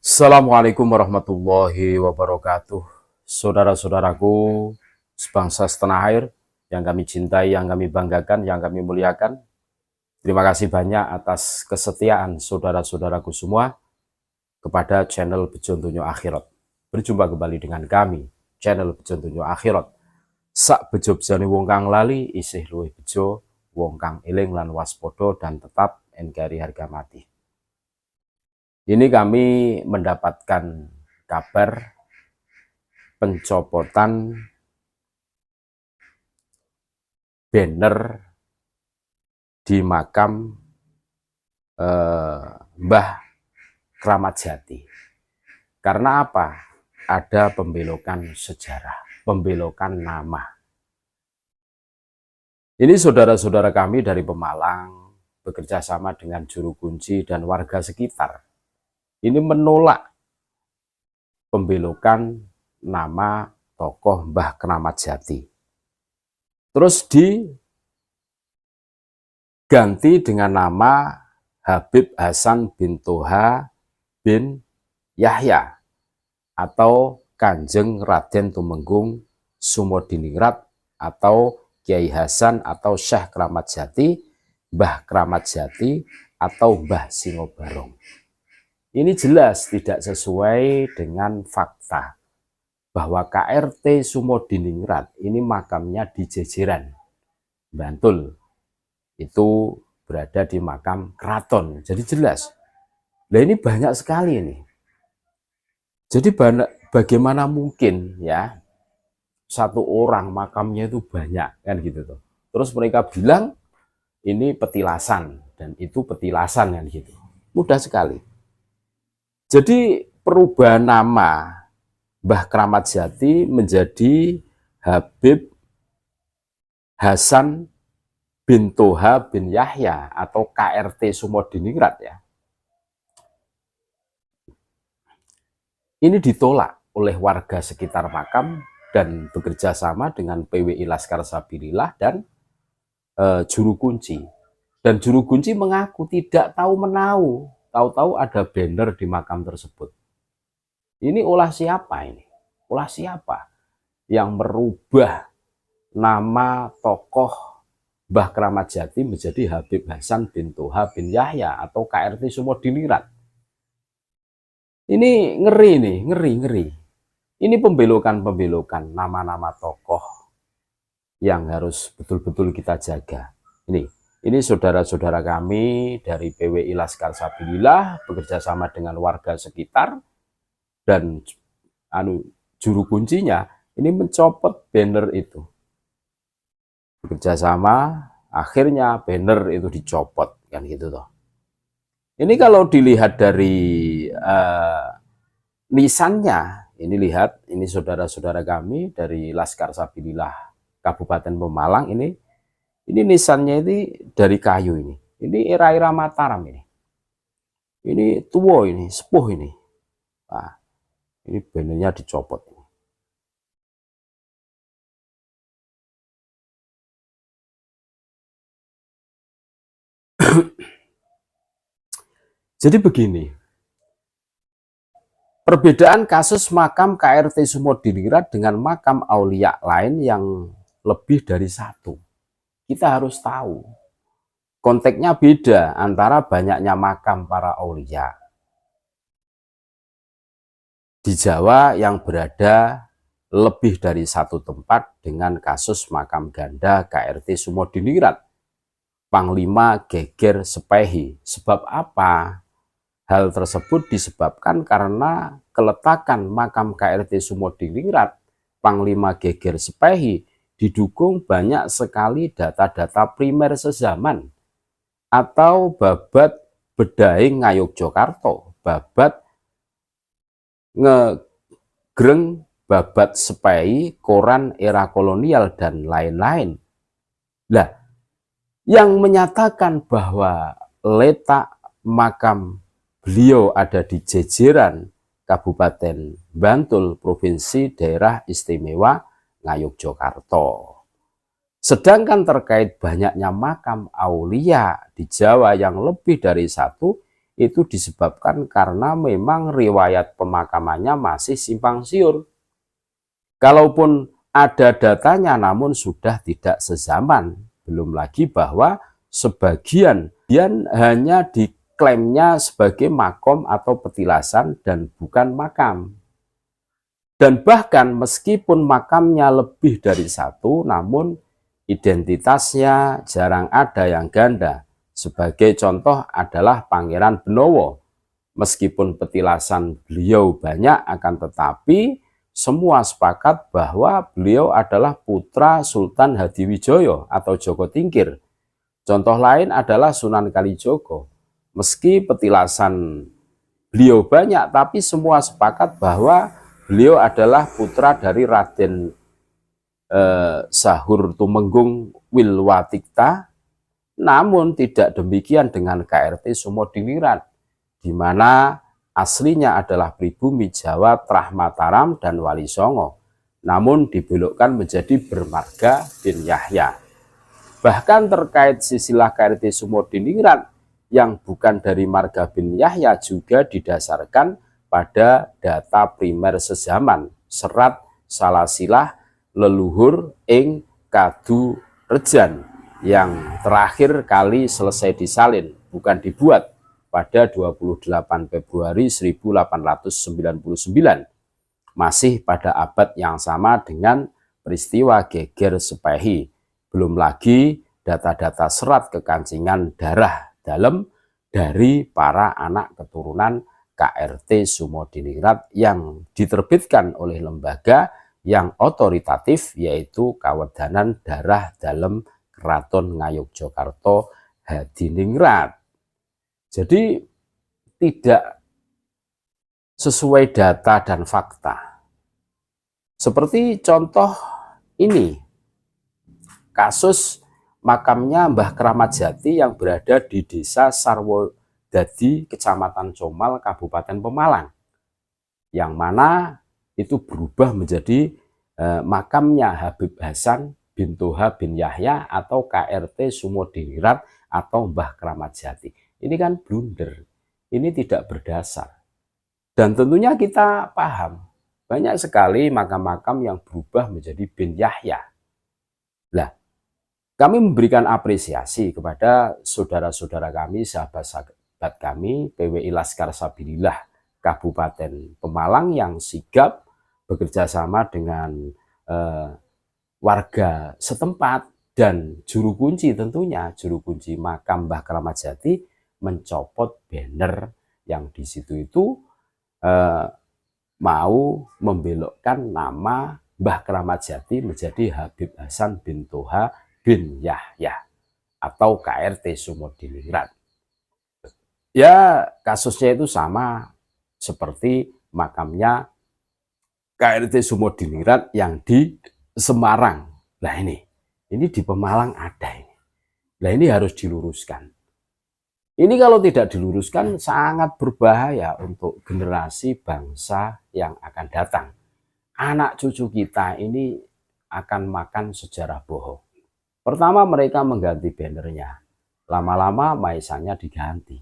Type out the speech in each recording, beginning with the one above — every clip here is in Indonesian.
Assalamualaikum warahmatullahi wabarakatuh. Saudara-saudaraku sebangsa setanah air yang kami cintai, yang kami banggakan, yang kami muliakan. Terima kasih banyak atas kesetiaan saudara-saudaraku semua kepada channel Bejo Donya Akhirat. Berjumpa kembali dengan kami, channel Bejo Donya Akhirat. Sak bejo bejane wong kang lali, isih luwih bejo wong kang eling lan waspada dan tetap engkari harga mati. Ini kami mendapatkan kabar pencopotan banner di makam Mbah Kramat Jati. Karena apa? Ada pembelokan sejarah, pembelokan nama. Ini saudara-saudara kami dari Pemalang bekerja sama dengan juru kunci dan warga sekitar. Ini menolak pembelokan nama tokoh Mbah Kramat Jati. Terus diganti dengan nama Habib Hasan bin Toha bin Yahya atau Kanjeng Raden Tumenggung Sumodiningrat atau Kiai Hasan atau Syekh Kramat Jati, Mbah Kramat Jati atau Mbah Singobarong. Ini jelas tidak sesuai dengan fakta bahwa KRT Sumodiningrat ini makamnya di Jejeran, Bantul. Itu berada di makam keraton. Jadi jelas. Nah ini banyak sekali ini. Jadi bagaimana mungkin ya satu orang makamnya itu banyak kan gitu tuh. Terus mereka bilang ini petilasan dan itu petilasan kan gitu. Mudah sekali. Jadi perubahan nama Mbah Kramat Jati menjadi Habib Hasan bin Toha bin Yahya atau KRT Sumodiningrat ya. Ini ditolak oleh warga sekitar makam dan bekerja sama dengan PWI Laskar Sabilillah dan juru kunci. Dan juru kunci mengaku tidak tahu menahu, tahu-tahu ada banner di makam tersebut. Ini ulah siapa ini? Ulah siapa yang merubah nama tokoh Mbah Kramat Jati menjadi Habib Hasan bin Toha bin Yahya atau KRT Sumodiningrat? Ini ngeri nih, ngeri. Ini pembelokan nama-nama tokoh yang harus betul-betul kita jaga. Ini saudara-saudara kami dari PWI Laskar Sabilillah bekerja sama dengan warga sekitar dan juru kuncinya ini mencopot banner itu. Bekerja sama, akhirnya banner itu dicopot kan gitu toh. Ini kalau dilihat dari nisannya, ini lihat, ini saudara-saudara kami dari Laskar Sabilillah Kabupaten Pemalang ini nisannya ini dari kayu ini. Ini era-era Mataram ini. Ini tua ini, sepuh ini. Nah, ini bannernya dicopot. Jadi begini, perbedaan kasus makam KRT Sumodiningrat dengan makam aulia lain yang lebih dari satu. Kita harus tahu, konteksnya beda antara banyaknya makam para aulia di Jawa yang berada lebih dari satu tempat dengan kasus makam ganda KRT Sumodiningrat, Panglima Geger Sepehi. Sebab apa? Hal tersebut disebabkan karena keletakan makam KRT Sumodiningrat Panglima Geger Sepehi didukung banyak sekali data-data primer sezaman atau babat bedaing Ngayogyakarta, babat ngegreng, babat Sepehi, koran era kolonial dan lain-lain. Nah, yang menyatakan bahwa letak makam beliau ada di Jejeran, Kabupaten Bantul, Provinsi Daerah Istimewa Ngayogyakarta. Sedangkan terkait banyaknya makam aulia di Jawa yang lebih dari satu, itu disebabkan karena memang riwayat pemakamannya masih simpang siur. Kalaupun ada datanya namun sudah tidak sezaman. Belum lagi bahwa sebagian hanya diklaimnya sebagai makom atau petilasan dan bukan makam. Dan bahkan meskipun makamnya lebih dari satu, namun identitasnya jarang ada yang ganda. Sebagai contoh adalah Pangeran Benowo. Meskipun petilasan beliau banyak, akan tetapi semua sepakat bahwa beliau adalah putra Sultan Hadiwijoyo atau Joko Tingkir. Contoh lain adalah Sunan Kalijogo. Meski petilasan beliau banyak, tapi semua sepakat bahwa beliau adalah putra dari Raden Sahur Tumenggung Wilwatikta. Namun tidak demikian dengan KRT Sumodiningrat, di mana aslinya adalah pribumi Jawa Trah Mataram dan Wali Songo, namun dibelokkan menjadi Bermarga bin Yahya. Bahkan terkait silsilah KRT Sumodiningrat yang bukan dari Marga bin Yahya juga didasarkan pada data primer sezaman, serat Salasilah leluhur ing Kadu Rejan yang terakhir kali selesai disalin, bukan dibuat, pada 28 Februari 1899, masih pada abad yang sama dengan peristiwa Geger Sepehi. Belum lagi data-data serat kekancingan darah dalam dari para anak keturunan KRT Sumodiningrat yang diterbitkan oleh lembaga yang otoritatif, yaitu Kawedanan Darah Dalem Keraton Ngayogyakarta Hadiningrat. Jadi tidak sesuai data dan fakta. Seperti contoh ini, kasus makamnya Mbah Kramat Jati yang berada di Desa Sarwodadi, Kecamatan Comal, Kabupaten Pemalang, yang mana itu berubah menjadi makamnya Habib Hasan bin Toha bin Yahya atau KRT Sumodiningrat atau Mbah Kramat Jati. Ini kan blunder, ini tidak berdasar. Dan tentunya kita paham, banyak sekali makam-makam yang berubah menjadi bin Yahya. Nah, kami memberikan apresiasi kepada saudara-saudara kami, sahabat-sahabat kami, PWI Laskar Sabilillah Kabupaten Pemalang yang sigap bekerja sama dengan warga setempat dan juru kunci, tentunya juru kunci makam Mbah Kramat Jati mencopot banner yang di situ itu mau membelokkan nama Mbah Kramat Jati menjadi Habib Hasan bin Toha bin Yahya atau KRT Sumodiningrat. Ya, kasusnya itu sama seperti makamnya KRT Sumodiningrat yang di Semarang. Nah ini di Pemalang ada ini. Nah ini harus diluruskan. Ini kalau tidak diluruskan sangat berbahaya untuk generasi bangsa yang akan datang. Anak cucu kita ini akan makan sejarah bohong. Pertama mereka mengganti bannernya. Lama-lama maisanya diganti.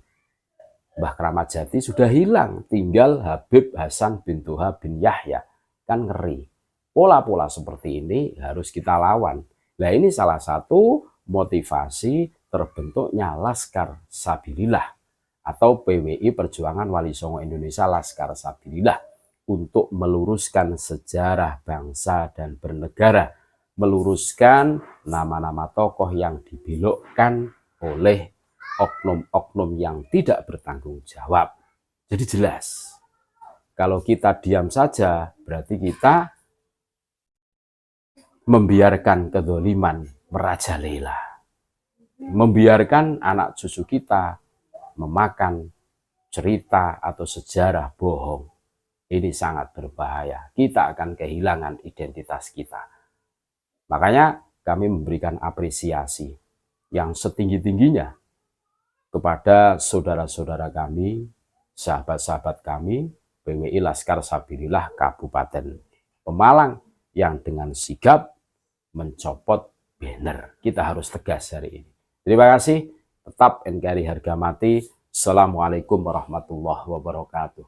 Mbah Kramat Jati sudah hilang, tinggal Habib Hasan bin Toha bin Yahya. Kan ngeri. Pola-pola seperti ini harus kita lawan. Nah ini salah satu motivasi terbentuknya Laskar Sabilillah atau PWI Perjuangan Wali Songo Indonesia Laskar Sabilillah untuk meluruskan sejarah bangsa dan bernegara, meluruskan nama-nama tokoh yang dibelokkan oleh oknum-oknum yang tidak bertanggung jawab. Jadi jelas, kalau kita diam saja berarti kita membiarkan kedzaliman merajalela. Membiarkan anak cucu kita memakan cerita atau sejarah bohong. Ini sangat berbahaya. Kita akan kehilangan identitas kita. Makanya kami memberikan apresiasi yang setinggi-tingginya kepada saudara-saudara kami, sahabat-sahabat kami, PWI Laskar Sabilillah Kabupaten Pemalang yang dengan sigap mencopot banner. Kita harus tegas hari ini. Terima kasih. Tetap NKRI harga mati. Assalamualaikum warahmatullahi wabarakatuh.